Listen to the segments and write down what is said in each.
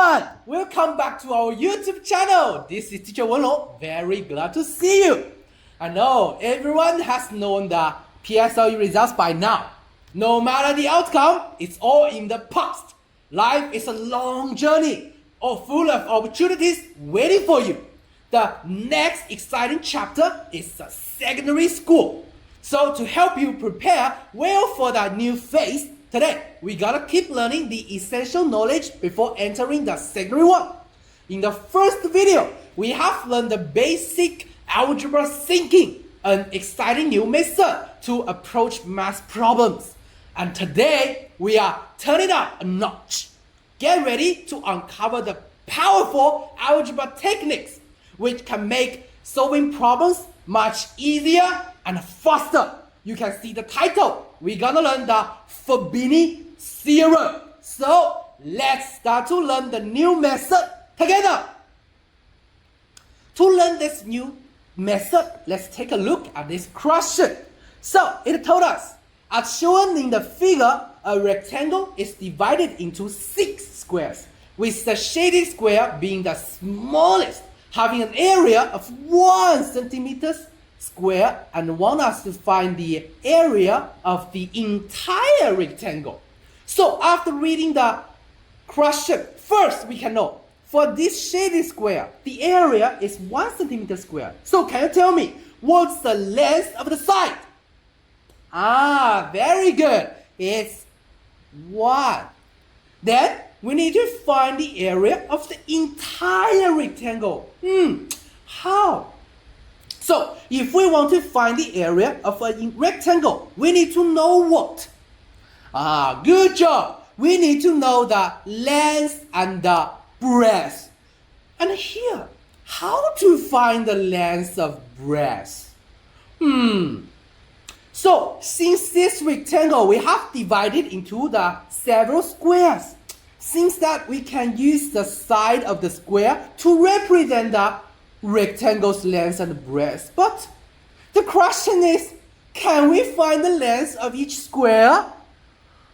everyone! Welcome back to our YouTube channel. This is Teacher Wenlong. Very glad to see you. I know everyone has known the PSLE results by now. No matter the outcome, it's all in the past. Life is a long journey, all full of opportunities waiting for you. The next exciting chapter is the secondary school. So to help you prepare well for that new phase, today we gotta keep learning the essential knowledge before entering the secondary one. In the first video, we have learned the basic algebra thinking, an exciting new method to approach math problems. And today, we are turning up a notch. Get ready to uncover the powerful algebra techniques which can make solving problems much easier and faster. You can see the title. We're gonna learn the Fubini Theorem. So, let's start to learn the new method together. To learn this new method, let's take a look at this question. So, it told us, as shown in the figure, a rectangle is divided into 6 squares, with the shaded square being the smallest, having an area of 1 centimeter square, and want us to find the area of the entire rectangle. So after reading the question, first we can know, for this shaded square, the area is 1 centimeter square. So can you tell me, what's the length of the side? Very good. It's 1. Then we need to find the area of the entire rectangle. How? So, if we want to find the area of a rectangle, we need to know what? Good job. We need to know the length and the breadth. And here, how to find the length of breadth? So, since this rectangle, we have divided into the several squares. Since that, we can use the side of the square to represent the rectangle's length and breadth. But the question is, can we find the length of each square?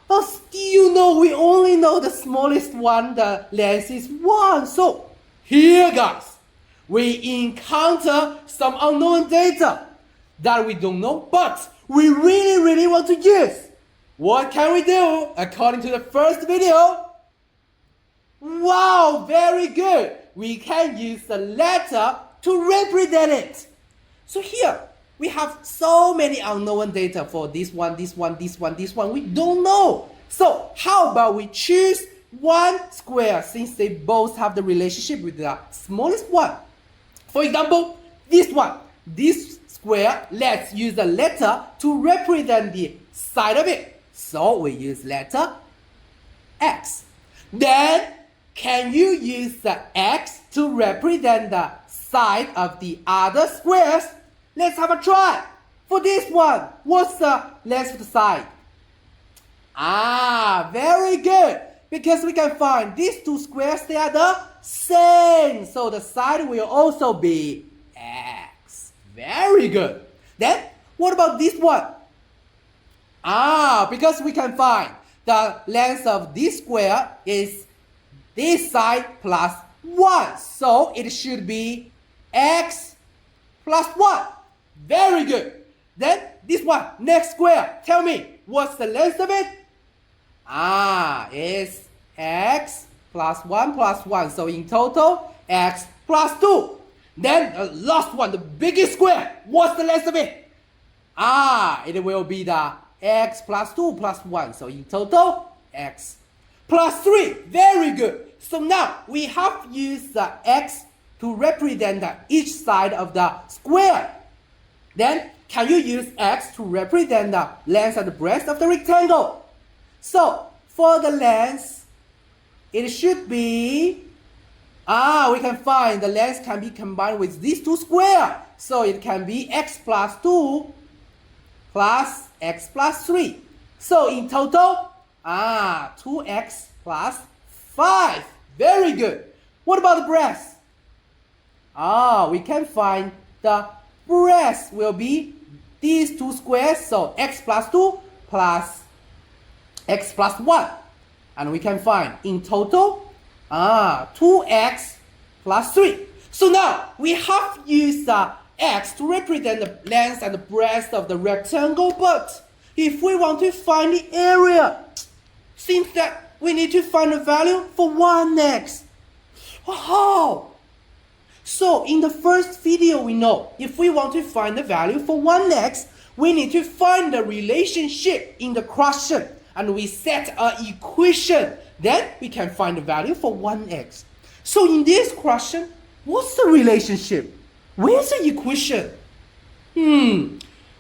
Still no, we only know the smallest one, the length is 1. So, here guys, we encounter some unknown data that we don't know, but we really want to use. What can we do according to the first video? Wow, very good. We can use the letter to represent it. So here, we have so many unknown data for this one. We don't know. So how about we choose one square since they both have the relationship with the smallest one. For example, this one. This square, let's use the letter to represent the side of it. So we use letter X. Then, can you use the X to represent the side of the other squares? Let's have a try. For this one, what's the length of the side? Very good. Because we can find these two squares, they are the same. So the side will also be X. Very good. Then, what about this one? Because we can find the length of this square is this side plus 1. So it should be X plus 1. Very good. Then this one, next square. Tell me, what's the length of it? It's X plus 1 plus 1. So in total, X plus 2. Then the last one, the biggest square. What's the length of it? It will be the X plus 2 plus 1. So in total, X plus 3. Very good. So now we have used the X to represent each side of the square. Then can you use X to represent the length and the breadth of the rectangle? So for the length, it should be, we can find the length can be combined with these two squares. So it can be X plus 2 plus X plus 3. So in total, 2X plus 5. Very good. What about the breadth? We can find the breadth will be these two squares. So X plus 2 plus X plus 1. And we can find in total 2x plus 3. So now we have used x to represent the length and the breadth of the rectangle, but if we want to find the area, seems that we need to find a value for 1x. How? So in the first video we know, if we want to find the value for 1x, we need to find the relationship in the question, and we set an equation. Then we can find the value for 1x. So in this question, what's the relationship? Where's the equation?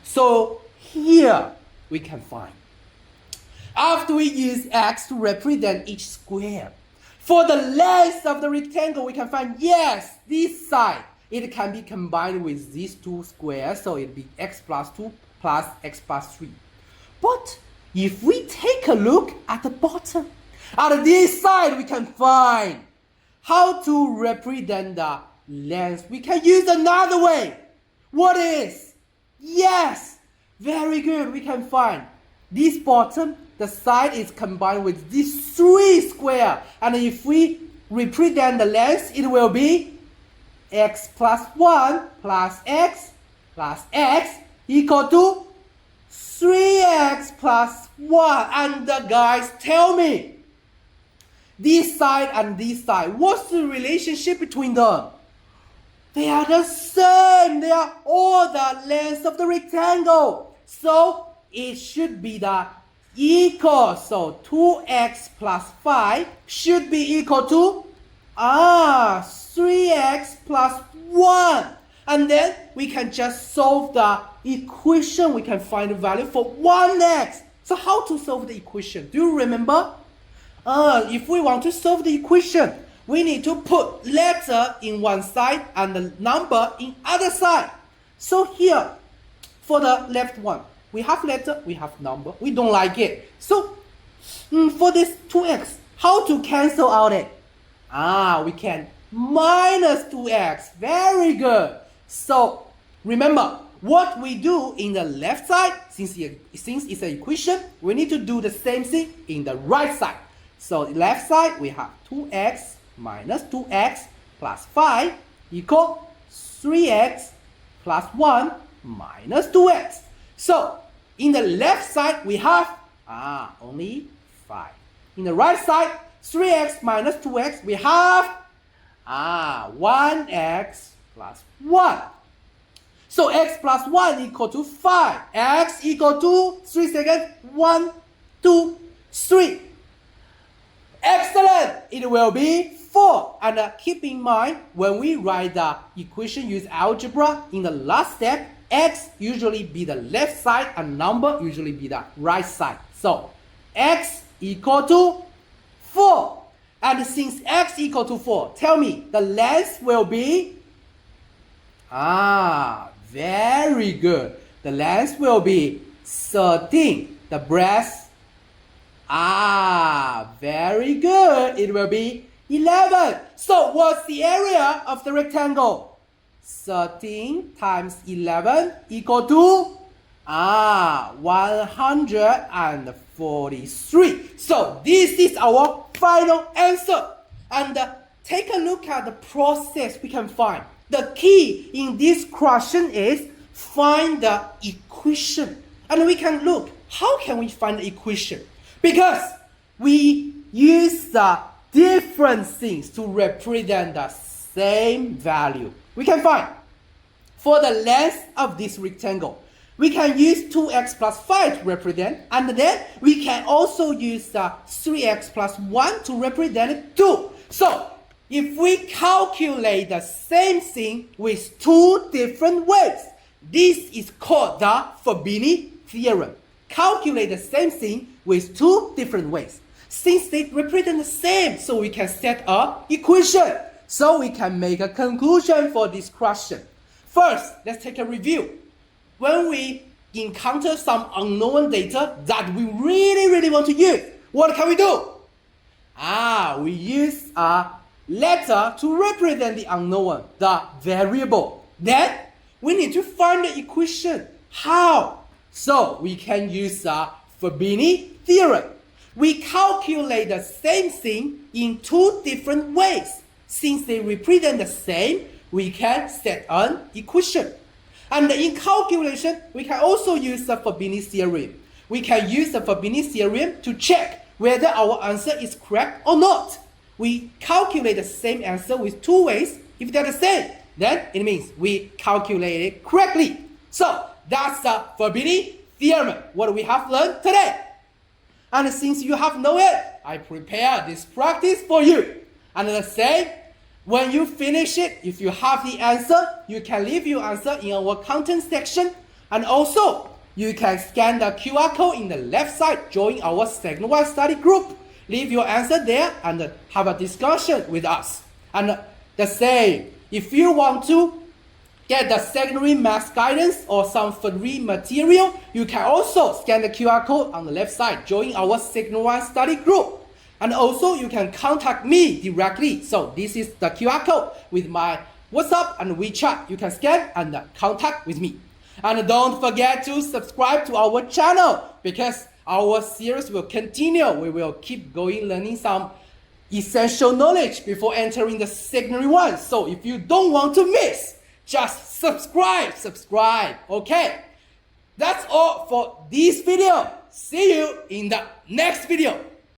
So here we can find. After we use x to represent each square, for the length of the rectangle, we can find, yes, this side, it can be combined with these two squares, so it'll be x plus 2 plus x plus 3. But if we take a look at the bottom, at this side, we can find how to represent the length. We can use another way. What is? Yes, very good. We can find this bottom, the side is combined with these 3 square. And if we represent the length, it will be x plus 1 plus x equal to 3x plus 1. And guys, tell me, this side and this side, what's the relationship between them? They are the same. They are all the length of the rectangle. So it should be the equal. So 2x plus 5 should be equal to 3x plus 1. And then we can just solve the equation. We can find the value for 1x. So how to solve the equation? Do you remember? If we want to solve the equation, we need to put letter in one side and the number in other side. So here, for the left one, we have letter, we have number. We don't like it. So for this 2x, how to cancel out it? We can minus 2x. Very good. So remember, what we do in the left side, since it's an equation, we need to do the same thing in the right side. So left side, we have 2x minus 2x plus 5 equal 3x plus 1 minus 2x. So in the left side, we have only 5. In the right side, 3x minus 2x, we have 1x plus 1. So x plus 1 equal to 5. X equal to 3 seconds. 1, 2, 3. Excellent! It will be 4. And keep in mind, when we write the equation use algebra, in the last step, x usually be the left side and number usually be the right side. So x equal to 4. And since x equal to 4, tell me, the length will be? Very good. The length will be 13. The breadth? Very good. It will be 11. So what's the area of the rectangle? 13 times 11 equal to 143. So this is our final answer. And take a look at the process we can find. The key in this question is find the equation. And we can look, how can we find the equation? Because we use the different things to represent the same value. We can find, for the length of this rectangle, we can use 2x plus 5 to represent, and then we can also use 3x plus 1 to represent it too. So if we calculate the same thing with 2 different ways, this is called the Fubini Theorem. Calculate the same thing with 2 different ways. Since they represent the same, so we can set an equation. So we can make a conclusion for this question. First, let's take a review. When we encounter some unknown data that we really want to use, what can we do? We use a letter to represent the unknown, the variable. Then we need to find the equation. How? So we can use a Fubini Theorem. we calculate the same thing in two different ways. Since they represent the same, we can set an equation. And in calculation, we can also use the Fubini Theorem. We can use the Fubini Theorem to check whether our answer is correct or not. We calculate the same answer with two ways. If they're the same, then it means we calculate it correctly. So that's the Fubini Theorem, what we have learned today. And since you have known it, I prepare this practice for you. And the same, when you finish it, if you have the answer, you can leave your answer in our content section. And also, you can scan the QR code in the left side, join our Segment 1 study group. Leave your answer there and have a discussion with us. And the same, if you want to get the secondary math guidance or some free material, you can also scan the QR code on the left side, join our Segment 1 study group. And also you can contact me directly. So this is the QR code with my WhatsApp and WeChat. You can scan and contact with me. And don't forget to subscribe to our channel because our series will continue. We will keep going learning some essential knowledge before entering the secondary one. So if you don't want to miss, just subscribe. Okay? That's all for this video. See you in the next video.